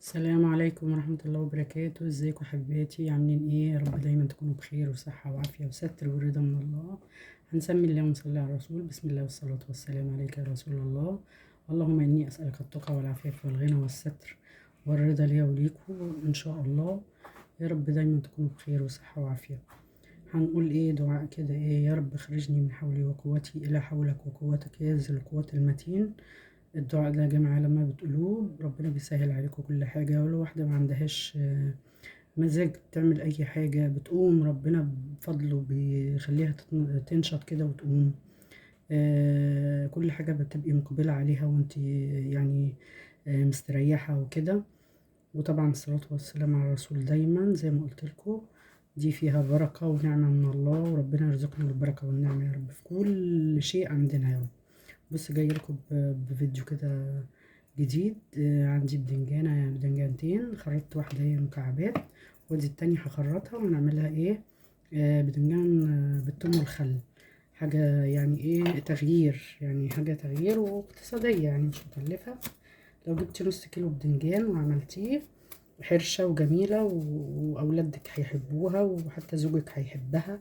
السلام عليكم ورحمة الله وبركاته. ازيكم حبيباتي؟ عاملين ايه؟ يا رب دايما تكونوا بخير وصحة وعافية وستر ورضا من الله. هنسمي الله ونصلي على الرسول. بسم الله والصلاة والسلام عليك يا رسول الله. اللهم اني اسألك التقى والعفاف والغنى والستر والرضا لي وليكم ان شاء الله. يا رب دايما تكونوا بخير وصحة وعافية. هنقول ايه دعاء كده، ايه يا رب اخرجني من حولي وقوتي الى حولك وقوتك يا ذي القوة المتين. الدعاء ده يا جماعة لما بتقولوه ربنا بيسهل عليكم كل حاجة. ولو واحدة ما عندهاش مزاج تعمل أي حاجة بتقوم ربنا بفضله بيخليها تنشط كده وتقوم. كل حاجة بتبقي مقبلة عليها وانت يعني مستريحة وكده. وطبعا الصلاة والسلام على الرسول دايما زي ما قلت لكم، دي فيها بركة ونعمة من الله، وربنا يرزقنا البركة والنعمة يا رب في كل شيء عندنا يا رب. بص جاي لكم بفيديو كده جديد. عندي بدنجانة بدنجانتين، خرطت واحدة هي مكعبات ودي التانية هخرطها ونعملها ايه، بدنجان بالثوم والخل. حاجة يعني ايه تغيير، يعني حاجة تغيير واقتصادية يعني مش مكلفة. لو جبت نص كيلو بدنجان وعملتيه حرشة وجميلة وأولادك هيحبوها وحتى زوجك هيحبها.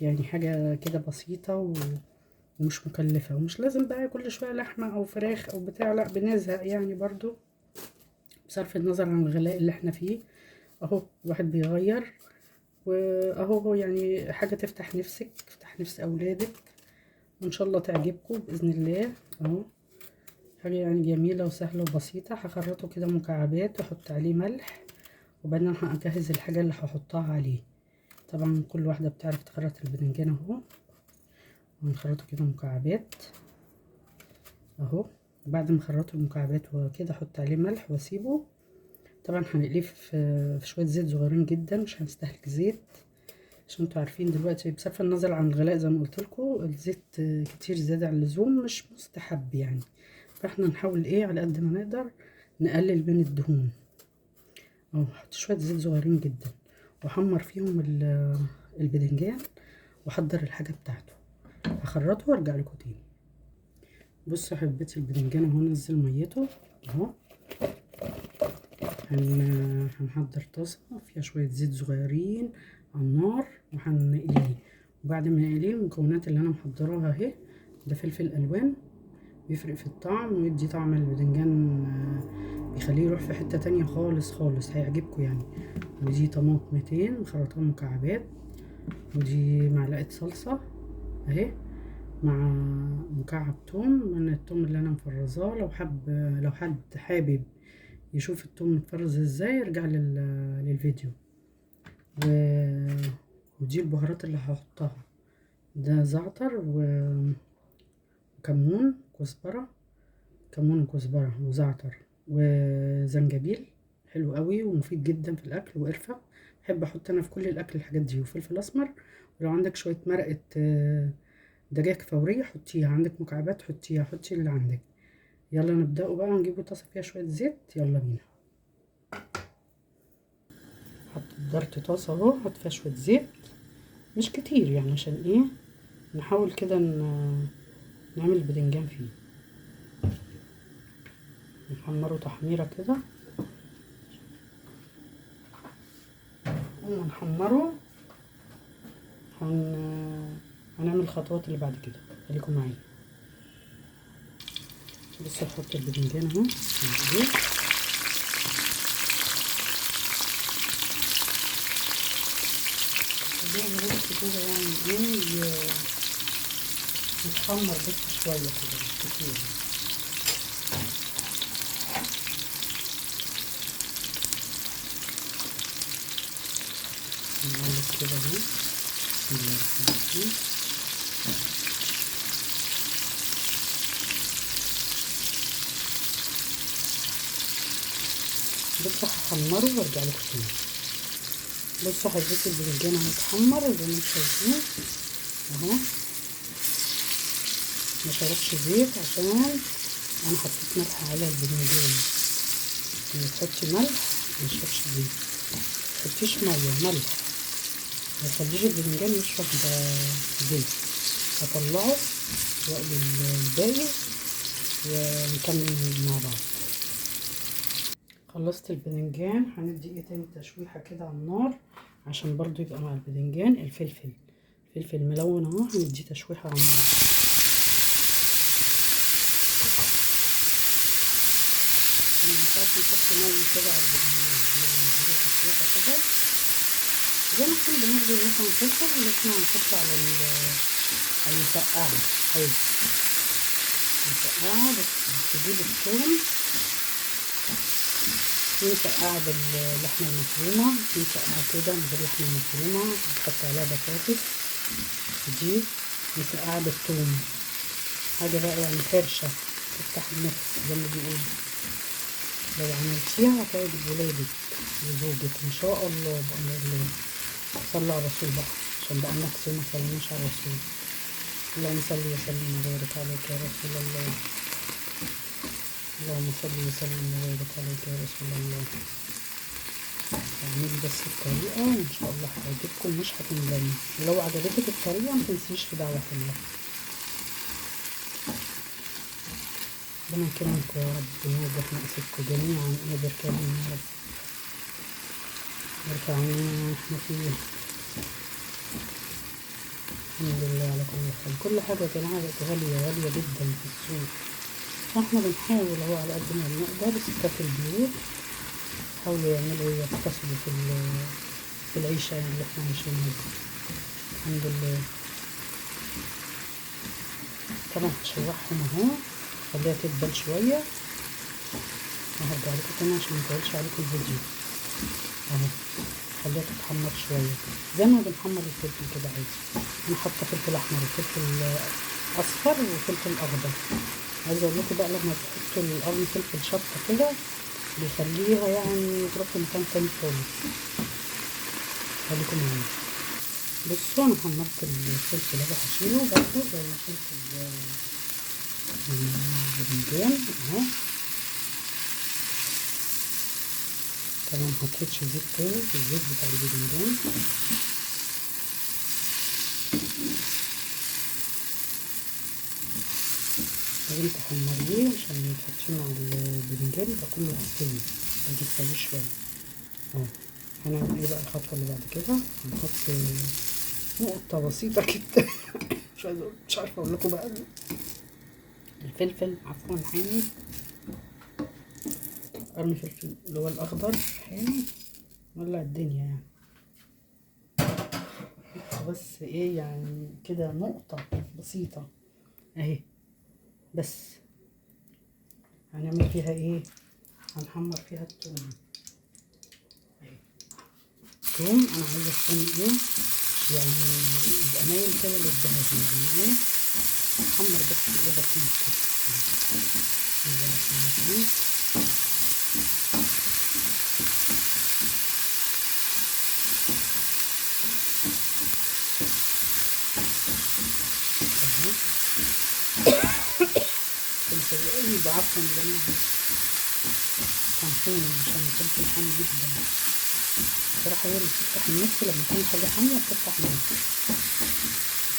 يعني حاجة كده بسيطة ومش مكلفة، ومش لازم بقى كل شوية لحمة أو فراخ أو بتاع، لأ بنزهق يعني برضو بصرف النظر عن الغلاء اللي احنا فيه. اهو الواحد بيغير، واهو يعني حاجة تفتح نفسك تفتح نفس أولادك، وإن شاء الله تعجبكم بإذن الله. اهو حاجة يعني جميلة وسهلة وبسيطة. هخرطه كده مكعبات واحط عليه ملح، وبعدين هجهز الحاجة اللي هحطها عليه. طبعا كل واحدة بتعرف تخرط الباذنجان اهو. ونخرطه كده مكعبات اهو. بعد ما اخرطه المكعبات وكده احط عليه ملح واسيبه. طبعا هنقليه في شويه زيت صغيرين جدا، مش هنستهلك زيت عشان انتوا عارفين دلوقتي بصرف النظر عن الغلاء زي ما قلت لكم الزيت كتير زياده عن اللزوم مش مستحب يعني. فاحنا نحاول ايه على قد ما نقدر نقلل من الدهون اهو. هحط شويه زيت صغيرين جدا واحمر فيهم الباذنجان واحضر الحاجه بتاعته. هخرطه وارجع لكم تاني. بصوا يا حبيبتي الباذنجان اهو نزل ميته اهو. هنحضر طاسة فيها شوية زيت صغيرين على النار وهنقليه. وبعد ما نقليه المكونات اللي انا محضراها اهي، ده فلفل الوان بيفرق في الطعم ويدي طعم الباذنجان، بيخليه يروح في حتة تانية خالص خالص، هيعجبكم يعني. ودي طماطمتين مخرطاهم مكعبات، ودي معلقة صلصة اهي، مع مكعب توم من التوم اللي انا مفرزاه. لو حد حابب يشوف التوم متفرز ازاي يرجع للفيديو. ودي البهارات اللي هحطها، ده زعتر وكمون كزبرة، كمون وكزبرة وزعتر وزنجبيل حلو قوي ومفيد جدا في الاكل، وقرفة بحب احط انا في كل الاكل الحاجات دي، وفلفل اسمر. ولو عندك شوية مرقة دجاج فورية حطيها، عندك مكعبات حطيها، حطي اللي عندك. يلا نبدأ بقى نجيبوا طاسة فيها شوية زيت، يلا بينا. حضرت طاسة اهو، حط فيها شوية زيت مش كتير يعني عشان ايه نحاول كده نعمل الباذنجان فيه، نحمره تحميرة كده ونحمره. هنعمل الخطوات اللي بعد كده، خليكم معايا. بس نحط الباذنجان اهو مع الزيت، بس كده يعني ايه يتحمر بس شوية كده مش كتير. نقلب كده اهو. بسم الله الرحمن الرحيم. بص هحمره وارجع لكم تاني. بصوا حبيت الباذنجان اهو اتحمر زي ما انتم شايفين اهو، ما شربش زيت عشان انا حطيت ملح على الباذنجان. لما تحطي ملح ما يشربش زيت، متحطيش ميه، ملح ما يخليش الباذنجان يشرب زيت. هطلعه واقلي الباقي ونكمل مع بعض. خلصت الباذنجان، هندي ايه تاني تشويحه كده على النار عشان برضو يبقى مع الباذنجان. الفلفل ملون اهو، هندي تشويحه على النار. مينفعش نحط ني كده على الباذنجان، لازم نديله تشويحه كده زي ما احنا بنعمل مثلا فلفل اللي احنا هنحطه على المسقعه عادي. مسقعه بس تجيب الثوم، في مسقعة باللحمة المفرومة، في مسقعة كده من غير لحمة مفرومة بتحط عليها بطاطس، دي مسقعة بالثوم، حاجة بقى يعني حرشة تفتح النفس زي ما بيقولوا. لو عملتيها هتعجب ولادك وزوجك ان شاء الله بأمر الله. صلى على الرسول بقى عشان بقى نفسي وما صليناش على الرسول. اللهم صل وسلم وبارك عليك يا رسول الله. اللهم صل وسلم وبارك عليك يا رسول الله. اعملي بس الطريقة وان شاء الله هتعجبكم مش هتندمي، ولو عجبتك الطريقة متنسيش في دعوة حلوة. ربنا يكرمكم يا رب ويوضح مقاسكم جميعا، قادر كريم يا رب. ارفع عننا احنا فيه. الحمد لله على كل حال. كل حاجة يا جماعة بقت غالية جدا في السوق، فاحنا بنحاول اهو على قد ما بنقدر ستات البيوت يحاولوا يعملوا يقتصدوا في العيشة يعني اللي احنا عايشينها دي. الحمد لله. طبعا هشوحهم اهو، خليها تدبل شوية وهرجع لكم تاني عشان مطولش عليكم الفيديو. اهو خليها تتحمر شوية زي ما بنحمر الفلفل كده عادي. انا حاطة فلفل احمر وفلفل اصفر وفلفل اخضر. عايزة اقول لكم بقى لما تحطوا القرن فلفل شطة كده بيخليها يعني تروح في مكان تاني خالص. خليكم معايا. بصوا انا حمرت الفلفل اهو، هشيله برضه زي ما شلت الباذنجان اهو. طبعا محطيتش زيت تاني في الزيت بتاع الباذنجان. لازم تحمريه عشان تحطيه مع الباذنجان يبقى كله مستوي، ما تستويش شويه اهو. هنعمل ايه بقى الخطوه اللي بعد كده؟ هنحط نقطه بسيطه كده مش عارفه اقول لكم بقى. الفلفل عفوا حامي، قرن فلفل اللي هو الاخضر حامي ولع الدنيا يعني. بس ايه يعني كده نقطه بسيطه اهي. بس هنعمل فيها ايه؟ هنحمر فيها الثوم اهي. الثوم انا عايزه الثوم ايه يعني يبقى مايل كده للذهب يعني ايه، نحمر بس ايه بسيط كده. بسم الله الرحمن الرحيم. اهو يبقى عفوا يا جماعه سامحوني عشان الفلفل حامي جدا بصراحه. هي اللي بتفتح النفس لما يكون حاجه حاميه بتفتح النفس.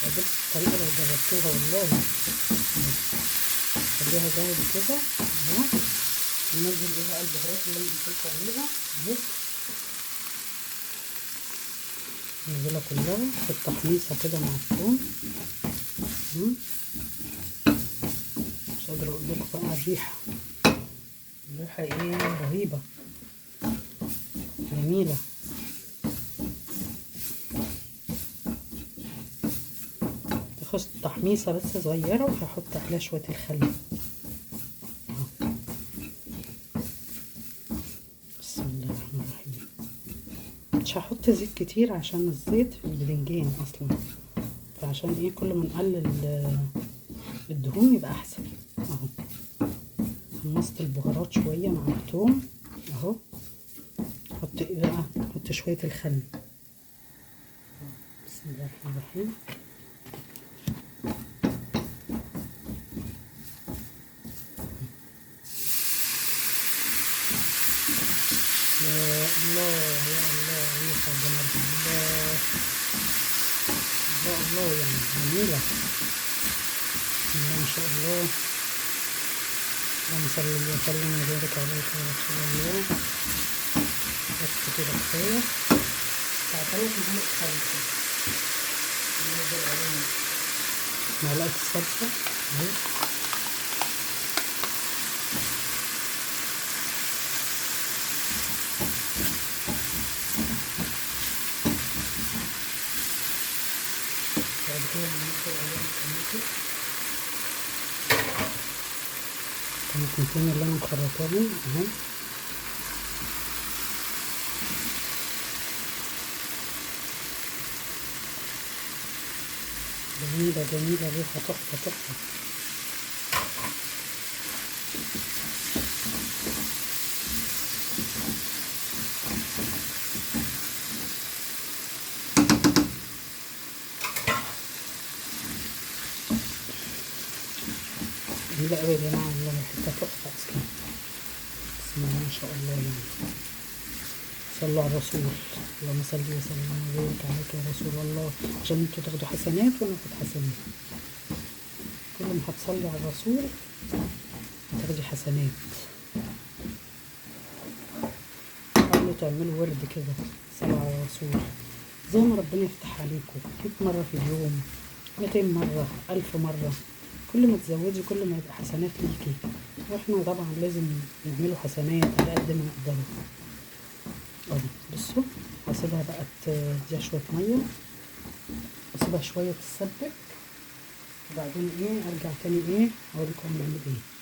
عجبت الطريقه لو جربتوها والله. خليها جاهزه كده اهو. ننزل ايه بقى البهارات اللي انا قلت لكم عليها اهي، ننزلها كلها في التحميصه كده مع الثوم. مش قادره اقول لكم بقى الريحه ايه رهيبه جميله. تاخد تحميصه بس صغيره وهحط عليها شويه الخل. بسم الله الرحمن الرحيم. مش هحط زيت كتير عشان الزيت في الباذنجان اصلا، فعشان ايه كل ما نقلل الدهون يبقى احسن. اهو حمصت البهارات شويه مع الثوم اهو. احط ايه بقى؟ احط شويه الخل. بسم الله الرحمن الرحيم. يا الله يا الله ريحه جمال الله يا الله يعني جميله. بسم الله ما شاء الله. اللهم صل وسلم وبارك عليك يا رسول الله. بس كده كفاية. بتاع 3 معالق خل. ننزل عليهم معلقة الصلصة اهي. بعد كده هننزل عليهم الطماطمتين اللي انا مخرطاهم اهو. جميلة جميلة، ريحة تحفة تحفة. جميلة أوي يا جماعة والله، ريحتها تحفة أصلا. بسم الله ما شاء الله يعني. صلوا على الرسول. اللهم صل وسلم وبارك عليك يا رسول الله، عشان انتوا تاخدوا حسنات وانا اخد حسنات. كل ما هتصلي على الرسول هتاخدي حسنات. حاولوا تعملوا ورد كده صلاة على الرسول، زي ما ربنا يفتح عليكم 100 مرة في اليوم، 200 مرة، 1000 مرة. كل ما تزودي كل ما يبقى حسنات ليكي، واحنا طبعا لازم نعملوا حسنات على قد ما نقدر. اهو بصوا، هسيبها بقى تديها شوية مية، واسيبها شوية تتسبك، وبعدين ايه ارجع تاني ايه اوريكم نعمل ايه.